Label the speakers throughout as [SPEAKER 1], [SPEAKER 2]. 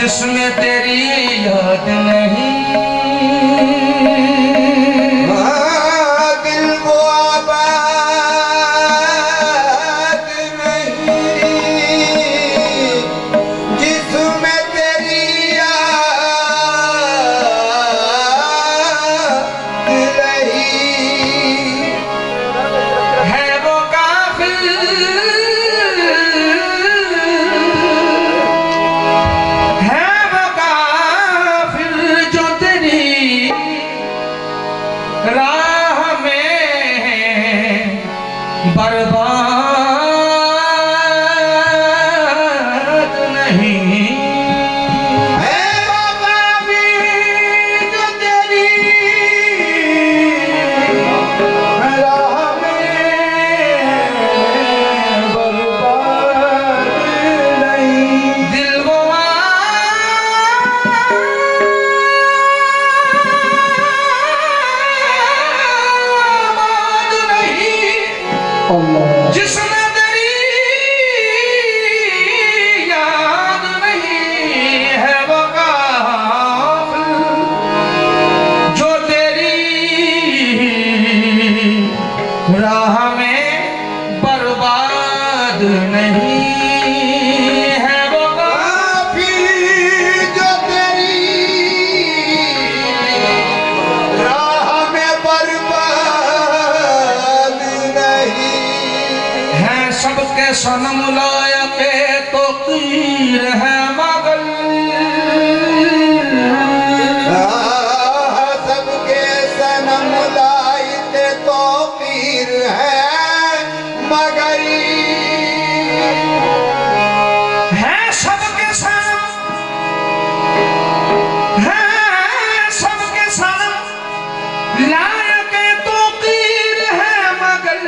[SPEAKER 1] जिसमें तेरी याद नहीं।
[SPEAKER 2] दिल को आबाद नहीं, जिसमें तेरी याद नहीं।
[SPEAKER 1] है वो काफिल जो तेरी राह में बर्बाद नहीं।
[SPEAKER 2] है वो काफिल जो तेरी राह में बर्बाद नहीं।
[SPEAKER 1] दिल वो आबाद नहीं जिसमें तेरी याद नहीं। है वो काफिल जो तेरी राह में बर्बाद नहीं। है वो
[SPEAKER 2] काफिल जो तेरी राह में बर्बाद नहीं।
[SPEAKER 1] है सबके सनम लायके तो तीर है मगल।
[SPEAKER 2] सबके सनम लायके तो पीर है मगर
[SPEAKER 1] है सबके सनम लायके तो तीर है मगर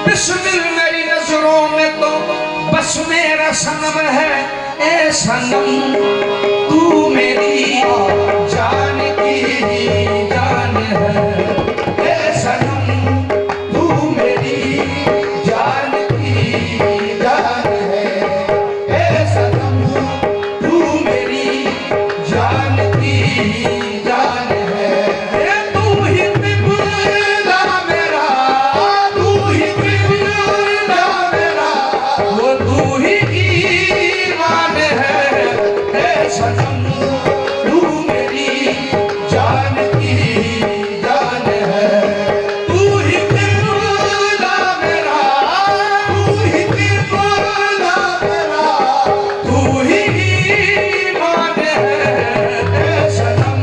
[SPEAKER 1] बिस्मिल मेरी नजरों में तो बस मेरा सनम है। ए सनम तू मेरी जान की जान है। ए सनम तू मेरी जान की जान है। ए सनम तू मेरी जान की जान है। ए तू ही क़िबला मेरा, तू ही क़िबला मेरा, वो तू ही ईमान है। ए सनम तू मेरी जान की जान है। तू ही क़िबला मेरा, तू ही क़िबला मेरा, तू ही ईमान है। ए सनम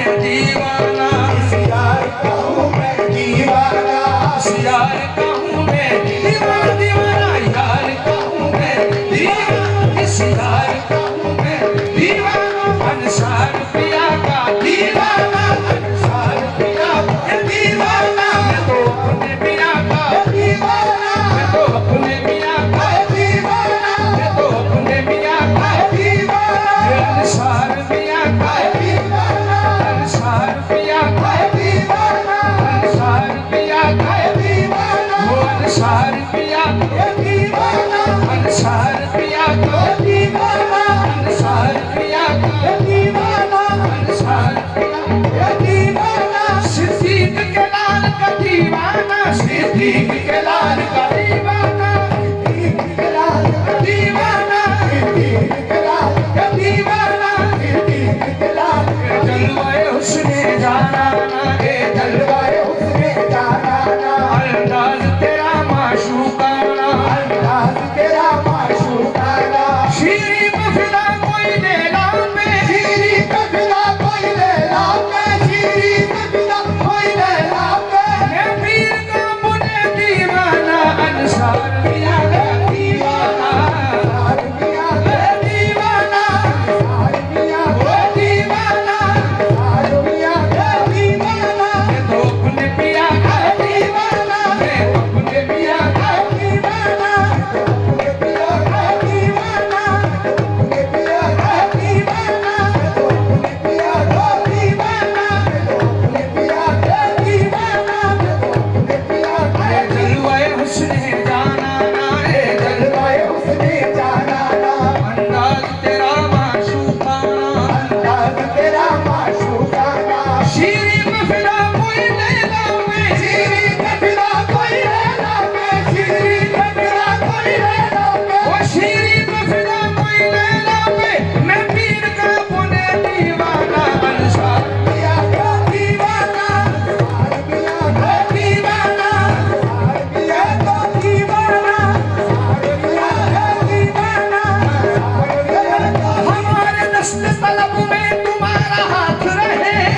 [SPEAKER 1] मैं दीवाना,
[SPEAKER 2] इस यार का हूँ मैं दीवाना,
[SPEAKER 1] इस यार का हूँ मैं दीवाना, दीवाना यार का हूँ मैं दीवाना, इस यार का हूँ मैं दीवाना, अंसार पिया का दीवाना, अंसार पिया का दीवाना, मैं तो अपने पिया का
[SPEAKER 2] दीवाना,
[SPEAKER 1] मैं तो अपने पिया का
[SPEAKER 2] दीवाना,
[SPEAKER 1] मैं तो अपने पिया का
[SPEAKER 2] दीवाना,
[SPEAKER 1] अंसार पिया का
[SPEAKER 2] दीवाना,
[SPEAKER 1] अंसार पिया का
[SPEAKER 2] दीवाना,
[SPEAKER 1] अंसार पिया का
[SPEAKER 2] दीवाना,
[SPEAKER 1] वो अंसार पिया
[SPEAKER 2] दीवाना,
[SPEAKER 1] अंसार पिया का
[SPEAKER 2] दीवाना,
[SPEAKER 1] अंसार पिया का
[SPEAKER 2] दीवाना,
[SPEAKER 1] अंसार पिया
[SPEAKER 2] दीवाना,
[SPEAKER 1] सिद्दीक के लाल का दीवाना, सिद्दीक के लाल का दीवाना, दीवाना दीवाना जलवाए हुस्ने जाना ना, ए जलवाए अंदाज तेरा माशूकाना, शीरी पे फिदा कोई लैला पे, मैं पीर का मुने दीवाना, अंसार पिया का दीवाना, दीवाना वो दीवाना, मैं तो अपने पिया का दीवाना, मैं अपने पिया का जलवाए हुस्ने जाना ना, ए जलवाए अंदाज तेरा माशूकाना, शीरी पे फिदा कोई लैला पे, वो शीरी पे फिदा कोई लैला पे, मैं पीर का मुने दीवाना, अंसार दीवाना, हमारे दस्त तलब में तुम्हारा हाथ रहे, ए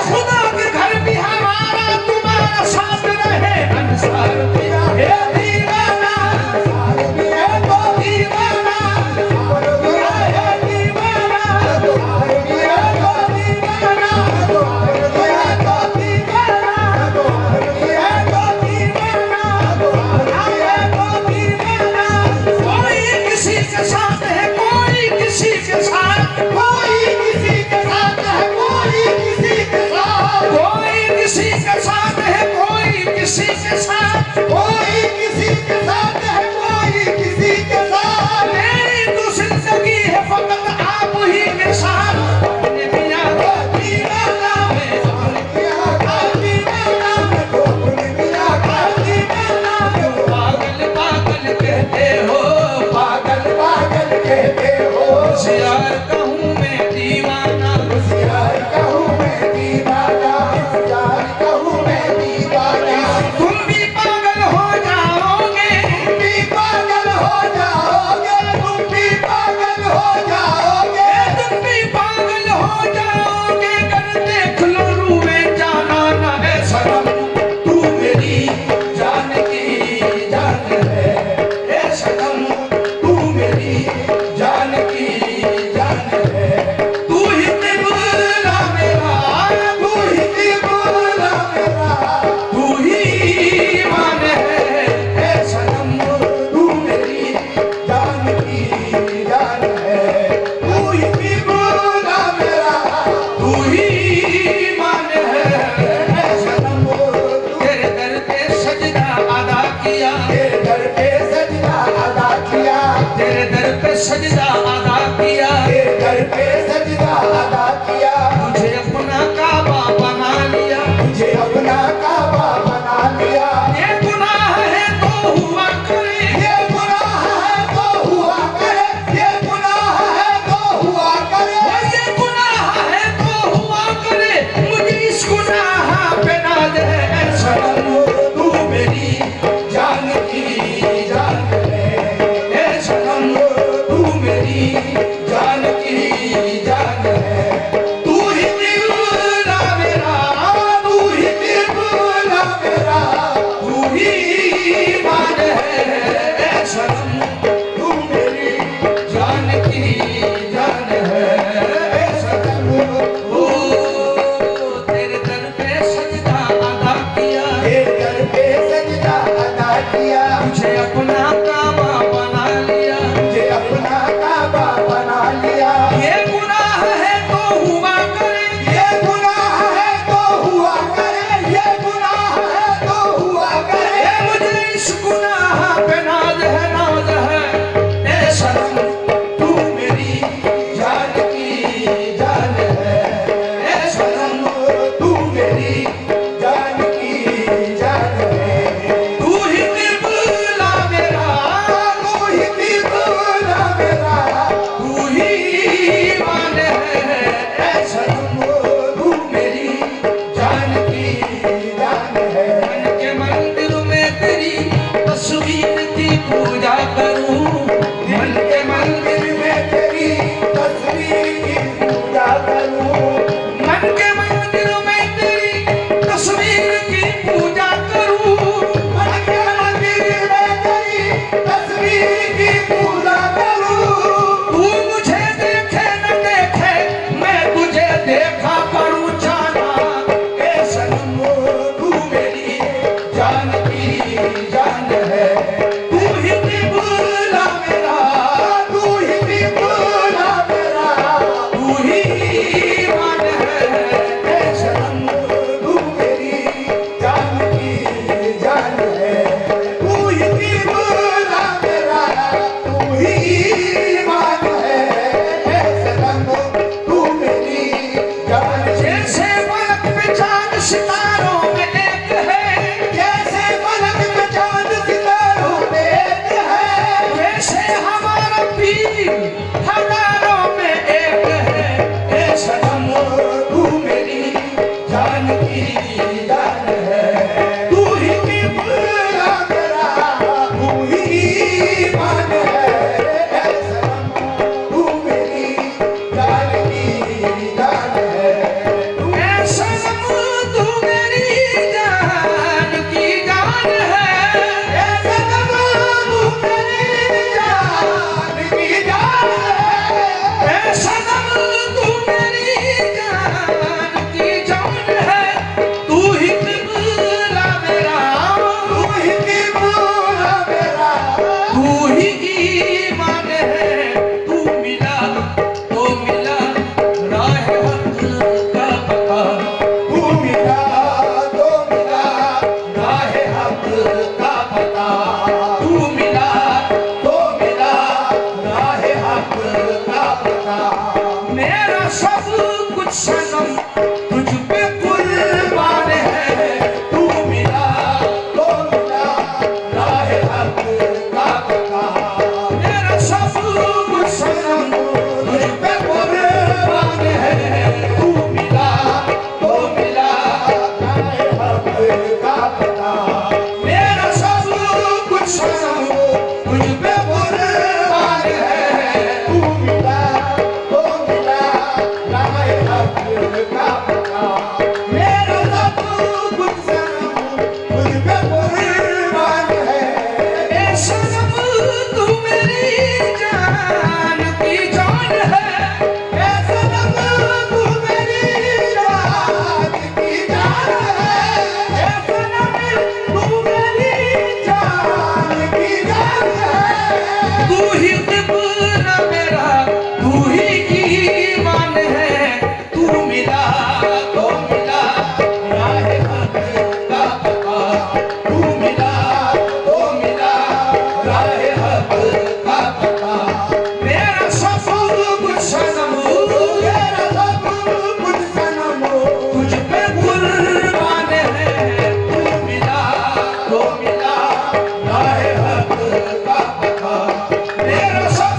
[SPEAKER 1] खुदा के घर भी हमारा तुम्हारा साथ रहे, अंसार पिया ए दीवाना, दीवाना कोई किसी के साथ है, कोई किसी के साथ, कोई किसी के साथ है, कोई किसी के साथ, कोई किसी के साथ है, कोई किसी के साथ, मेरी तो जिंदगी है फकत आप ही के साथ, अपने मियां का दीवाना, मैं अपने पागल पागल कहते हो, पागल होशियार कहूँ मैं दीवाना, तुम भी पागल हो जाओगे, तुम भी पागल हो जाओगे, कर देख लो रूए जाना ना, है सनम तू मेरी जान की जान है, ए सनम तू मेरी जान की जान है, तू ही तिबला मेरा, तू ही तिबला मेरा, तू ही मान है, ए सनम तू मेरी जान की जान है, तू ही तिबला मेरा, तू ही मान है, ए सनम तेरे दर पे सजदा अदा किया, तेरे दर पे सजदा अदा किया, मुझे अपना काबा बना लिया, ये गुनाह है तो हुआ करे,
[SPEAKER 2] ये गुनाह है तो हुआ करे, ये गुनाह है तो हुआ करे,
[SPEAKER 1] और ये गुनाह है तो हुआ करे, मुझे इस गुनाह पे ना दे, ए सनम तू मेरी जान की जान है, सनम तुझ पे कुर्बान है तू मिला
[SPEAKER 2] तो मिला राह हक का पता
[SPEAKER 1] मेरा सब कुछ सनम तुझ पे कुर्बान है तू मिला तो मिला
[SPEAKER 2] राह हक का पता
[SPEAKER 1] मेरा सब कुछ सनम तुझ पे कुर्बान है
[SPEAKER 2] तू मिला तो मिला राह हक का पता मेरा सब कुछ सनम तुझ पे कुर्बान है
[SPEAKER 1] ए सनम तू मेरी जान की जान है
[SPEAKER 2] ए सनम तू मेरी जान की जान है
[SPEAKER 1] ए सनम तू मेरी
[SPEAKER 2] जान की जान है
[SPEAKER 1] तू ही क़िबला मेरा तू ही ईमान है तू मिला तो मिला राह हक का पता तू मिला तो मिला राह हक का पता मेरा सब कुछ सनम
[SPEAKER 2] मेरा सब कुछ सनम
[SPEAKER 1] तुझ पे कुर्बान है तू मिला तो मिला राह हक का पता मेरा सब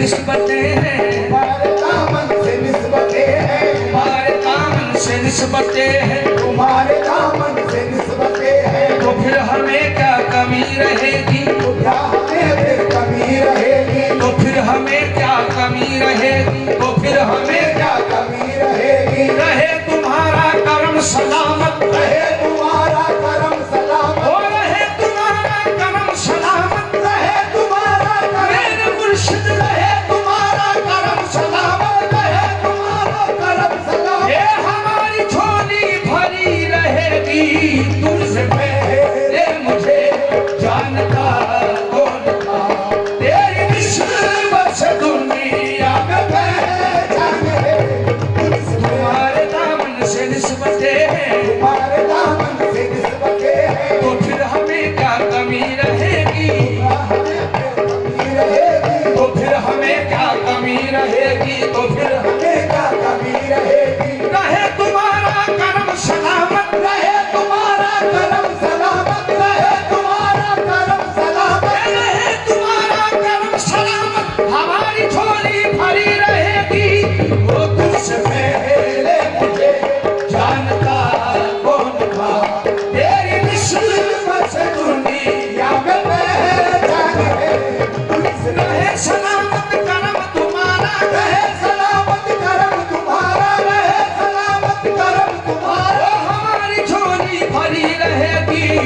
[SPEAKER 1] निस्बतें हैं,
[SPEAKER 2] तुम्हारे दामन से निस्बतें हैं,
[SPEAKER 1] तुम्हारे दामन से निस्बतें हैं,
[SPEAKER 2] तुम्हारे दामन से निस्बतें हैं।
[SPEAKER 1] तो फिर हमें क्या कमी रहेगी,
[SPEAKER 2] तो क्या हमें फिर कमी रहेगी,
[SPEAKER 1] तो फिर हमें क्या कमी रहेगी, तो फिर हमें
[SPEAKER 2] क्या कमी रहेगी।
[SPEAKER 1] रहे तुम्हारा कर्म सलामत,
[SPEAKER 2] रहे तुम्हारा करम सलामत,
[SPEAKER 1] हो रहे तुम्हारा कर्म सलामत,
[SPEAKER 2] रहे तुम्हारा करम,
[SPEAKER 1] मेरे मुर्शिद
[SPEAKER 2] रहे तुम्हारा करम सलामत, रहे तुम्हारा करम सलामत।
[SPEAKER 1] ये हमारी झोली भरी रहेगी, तुझसे पहले मुझे जानता कौन था, तेरी निस्बत से दुनिया में
[SPEAKER 2] पहचान है तुझसे,
[SPEAKER 1] तुम्हारे दामन से निस्बतें हैं,
[SPEAKER 2] तुम्हारे दामन से निस्बतें हैं।
[SPEAKER 1] तो फिर हमें क्या कमी रहेगी,
[SPEAKER 2] हमें फिर कमी रहेगी,
[SPEAKER 1] तो फिर हमें क्या कमी रहेगी, तो फिर
[SPEAKER 2] हमें क्या कमी रहेगी।
[SPEAKER 1] रहे तुम्हारा कर्म सलामत,
[SPEAKER 2] रहे तुम्हारा करम सलामत, रहे तुम्हारा करम सलामत,
[SPEAKER 1] रहे तुम्हारा कर्म सलामत, हमारी झोली भरी रहेगी, वो तुझसे पहले मुझे जानता कौन था, तेरी निस्बत से दुनिया में
[SPEAKER 2] पहचान है तुझसे।
[SPEAKER 1] रहे सलामत कर्म तुम्हारा,
[SPEAKER 2] रहे सलामत करम तुम्हारा, रहे सलामत करम तुम्हारा।
[SPEAKER 1] वो हमारी झोली भरी रहेगी,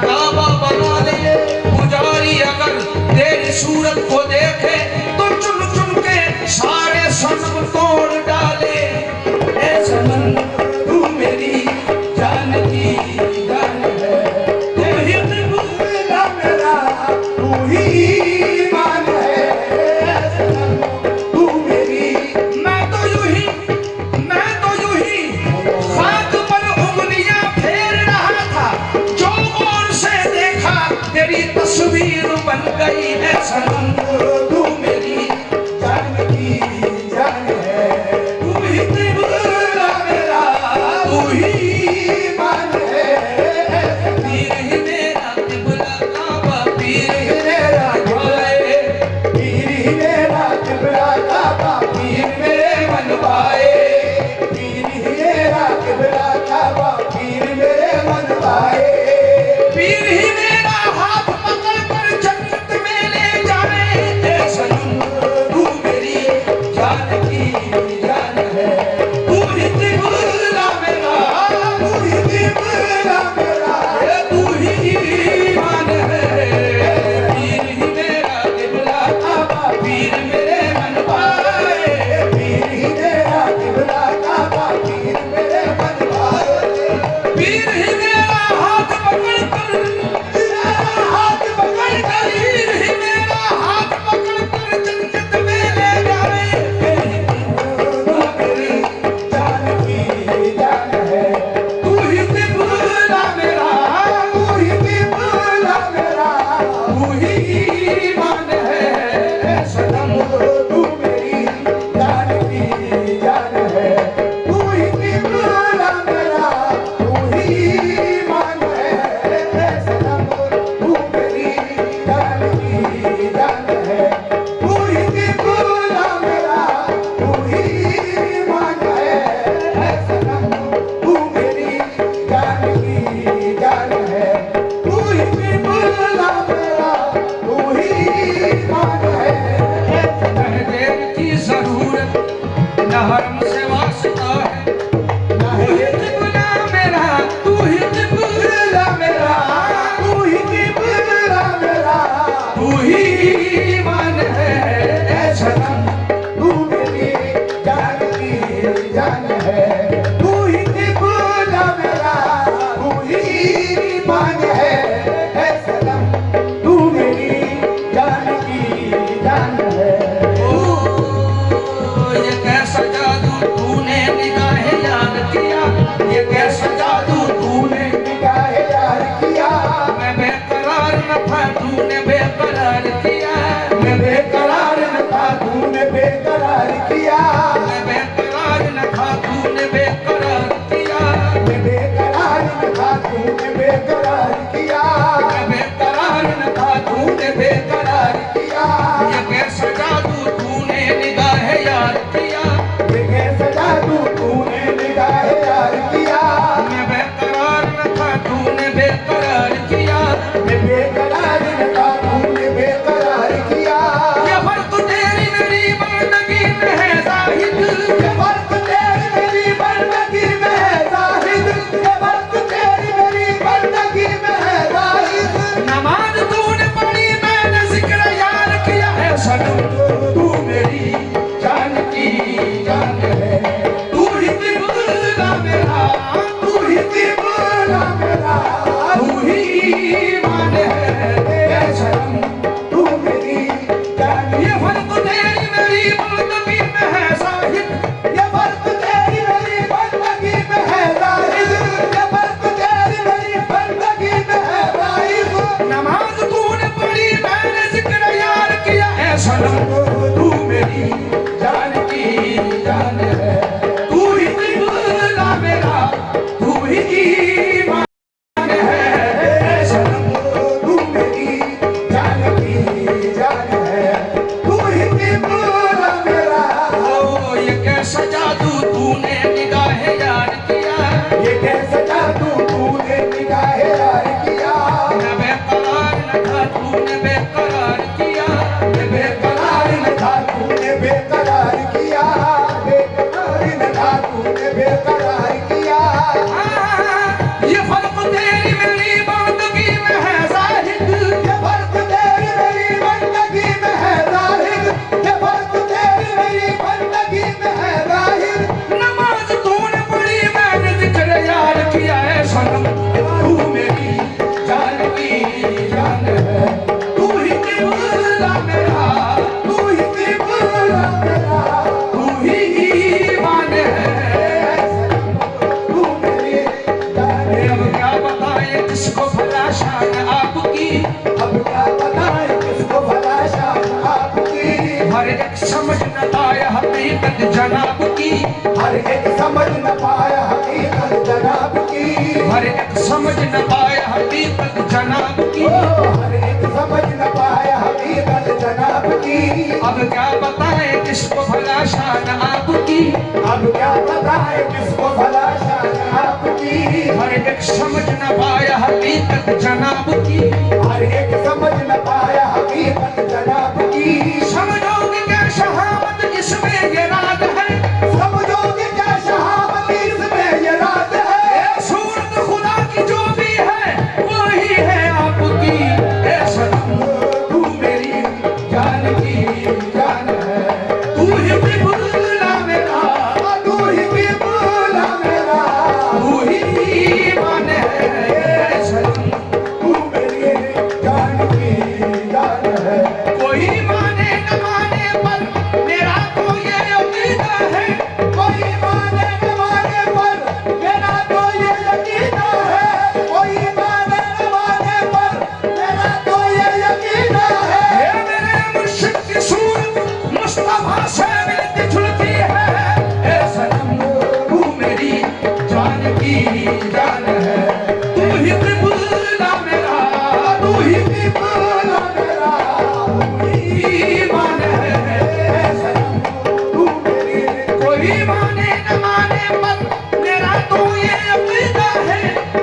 [SPEAKER 1] काबा बना दे। पुजारी अगर तेरी सूरत को देखे तो चुन चुन के सारे सनम तोड़ डाले। ऐ सनम तू मेरी जान की जान है, तू ही
[SPEAKER 2] किबला मेरा तू ही ईमान है सनम तू मेरी
[SPEAKER 1] मैं तो यूं ही खाक पर उंगलियां फेर रहा था, जो गौर से देखा तेरी तस्वीर बन गई है सनम
[SPEAKER 2] तू मेरी जान की जान है
[SPEAKER 1] तू ही
[SPEAKER 2] किबला मेरा तू ही ईमान है
[SPEAKER 1] पीर ही मेरा किबला काबा, पीर ही
[SPEAKER 2] मेरा
[SPEAKER 1] भाए,
[SPEAKER 2] पीर ही मेरा किबला काबा
[SPEAKER 1] पीर मेरे मन भाए।
[SPEAKER 2] पीर ही मेरा किबला काबा पीर मेरे मन भाए
[SPEAKER 1] पीर ही मेरा हाथ पकड़ कर जन्नत में ले जाए। ऐ सनम तू मेरी जान की जान है, तू ही किबला मेरा,
[SPEAKER 2] तू ही किबला मेरा
[SPEAKER 1] तू ही ईमान है। पीर ही मेरा किबला काबा, पीर मेरे मन भाए।
[SPEAKER 2] पीर ही मेरा किबला काबा पीर मेरे मन भाए
[SPEAKER 1] पीर ही मेरा हाथ पकड़ कर,
[SPEAKER 2] हाथ पकड़ कर
[SPEAKER 1] पीर ही मेरा हाथ पकड़ कर जन्नत में ले जाए।
[SPEAKER 2] मेरी जान की जान है
[SPEAKER 1] तू ही किबला मेरा,
[SPEAKER 2] तू ही किबला मेरा
[SPEAKER 1] तू ही ईमान है। ऐ सनम
[SPEAKER 2] तू मेरी जान की जान है तू ही किबला मेरा तू ही ईमान है सनम तू मेरी जान की जान है तू ही किबला मेरा तू ही ईमान है सनम तू मेरी जान की जान है तू ही किबला मेरा तू ही ईमान है
[SPEAKER 1] न देर की जरूरत न हरम से वास्ता है। तू ही किबला मेरा, तू ही किबला मेरा,
[SPEAKER 2] तू ही किबला मेरा
[SPEAKER 1] तू ही ईमान है। ऐ सनम
[SPEAKER 2] तू मेरी जान की जान है तू ही किबला मेरा तू ही ईमान है सनम तू मेरी जान की जान है
[SPEAKER 1] ओ ये कैसा जादू तूने निगाह याद किया, ये कैसा जादू तूने।
[SPEAKER 2] निगाह यार किया
[SPEAKER 1] मैं बेकरार न था तूने बेकरार किया,
[SPEAKER 2] मैं बेकरार न था तूने बेकरार किया
[SPEAKER 1] मैं बेकरार न था तूने बेकरार किया,
[SPEAKER 2] मैं बेकरार न था तूने बेकरार किया
[SPEAKER 1] मैं बेकरार न था तूने बेकरार
[SPEAKER 2] किया
[SPEAKER 1] ये कैसा जादू तूने निगाह याद किया।
[SPEAKER 2] ये सजा तूने निगाह यार किया
[SPEAKER 1] मैं बेकरार न था तूने बेकरार किया,
[SPEAKER 2] मैं बेकरार न था तूने बेकरार किया
[SPEAKER 1] ये फर्क तेरी मेरी बंदगी में है जाहिद। हकीकत जनाब की,
[SPEAKER 2] हर एक समझ न पाया हकीकत जनाब की,
[SPEAKER 1] हर एक समझ न पाया हकीकत जनाब की।
[SPEAKER 2] ओ हर एक समझ न पाया हकीकत जनाब की।
[SPEAKER 1] अब क्या बताएं किसको भला शान आपकी,
[SPEAKER 2] अब क्या बताए किसको भला शान आपकी,
[SPEAKER 1] हर एक समझ न पाया हकीकत जनाब की।
[SPEAKER 2] हर एक समझ न पाया हकीकत जनाब की।
[SPEAKER 1] समझोगे क्या शहावत इसमें ये राज है,
[SPEAKER 2] समझोगे क्या शहावत इसमें ये राज है,
[SPEAKER 1] ये सूरत खुदा की जो भी है वही है आपकी। ए सनम
[SPEAKER 2] तू मेरी जान की जान है,
[SPEAKER 1] तू ही बिल्कुल मेरा,
[SPEAKER 2] तू ही बिल्कुल मेरा,
[SPEAKER 1] तू ही ईमान है। ए सनम
[SPEAKER 2] तू मेरी जान की जान है,
[SPEAKER 1] कोई माने न माने पर मेरा तो ये अकीदा है,
[SPEAKER 2] कोई माने न माने पर मेरा तो ये यकीन है, कोई माने न माने पर मेरा तो ये यकीन है,
[SPEAKER 1] ये मेरे मुर्शिद की सूरत मुस्तफा से मिलती जुलती है। ए सनम तू मेरी जान की जान है, तू ही बिल्कुल मेरा, तू ही
[SPEAKER 2] बिल्कुल मेरा,
[SPEAKER 1] ईमान है।
[SPEAKER 2] ऐ सनम तू मेरी,
[SPEAKER 1] कोई माने न माने पर मेरा तो ये अकीदा है,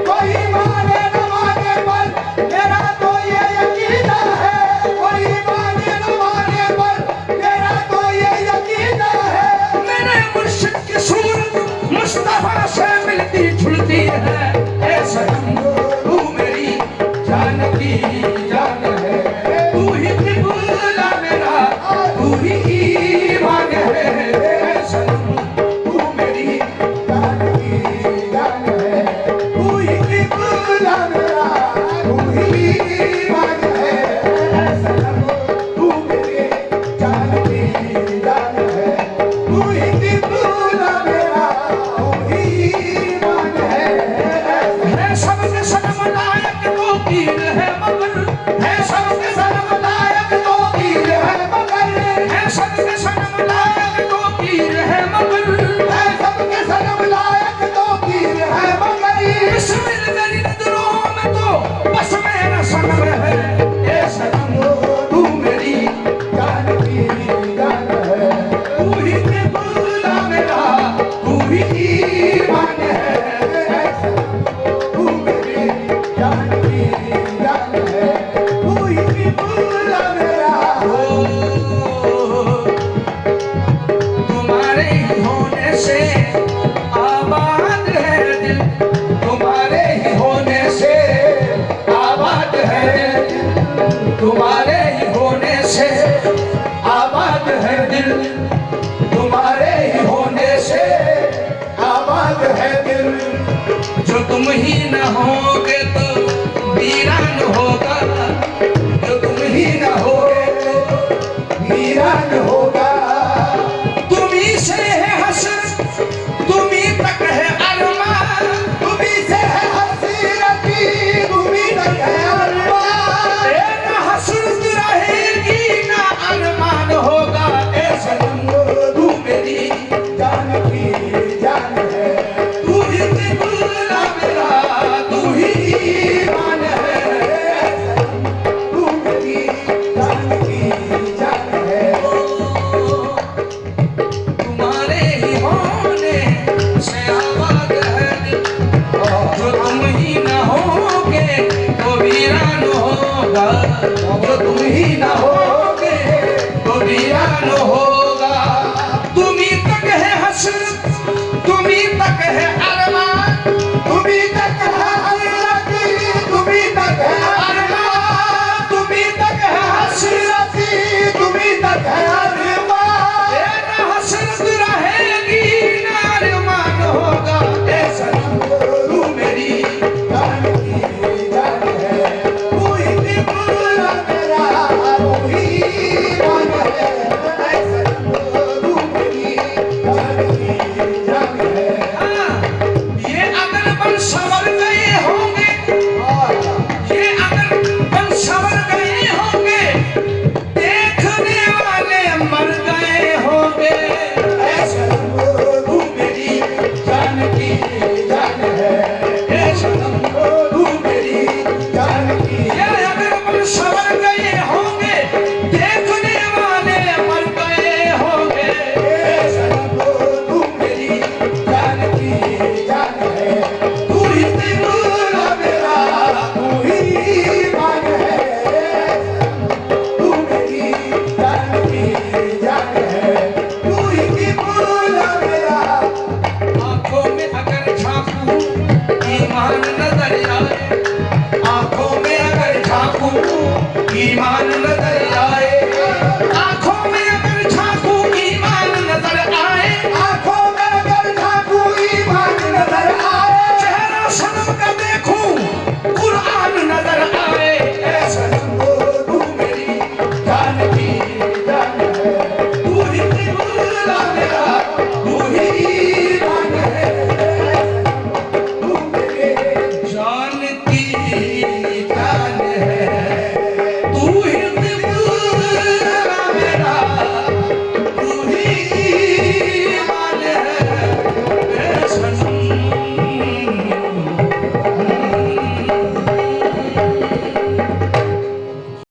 [SPEAKER 2] कोई माने न माने पर मेरा तो ये यकीन है, कोई माने न माने पर मेरा तो ये यकीन है,
[SPEAKER 1] मेरे मुर्शिद की सूरत मुस्तफा से मिलती जुलती है। ए सनम तू मेरी जान की जान है, तू ही बिल्कुल मेरा, तू ही ईमान है। ए सनम
[SPEAKER 2] तू मेरी जान की जान है, तू ही बिल्कुल मेरा, तू ही ईमान है, ऐ सनम तू मेरी जान की जान है, तू ही बिल्कुल मेरा, तू ही ईमान है, ऐ
[SPEAKER 1] है सबके सनम लायक तो पीर है मगर, है सबके सनम लायक तो पीर है मगर, है सबके सनम लायक तो पीर है मगर,
[SPEAKER 2] ऐ सबके सनम लायक तो पीर है मगर,
[SPEAKER 1] बिस्मिल मेरी नजरों में तो बस मेरा सनम है। ए सनम तू मेरी
[SPEAKER 2] जान की जान है,
[SPEAKER 1] तू ही बिल्कुल मेरा, तू ही ईमान है।
[SPEAKER 2] ऐ सनम तू मेरी जान की जान है, तू ही बिल्कुल मेरा,
[SPEAKER 1] ओ, तुम्हारे ही होने से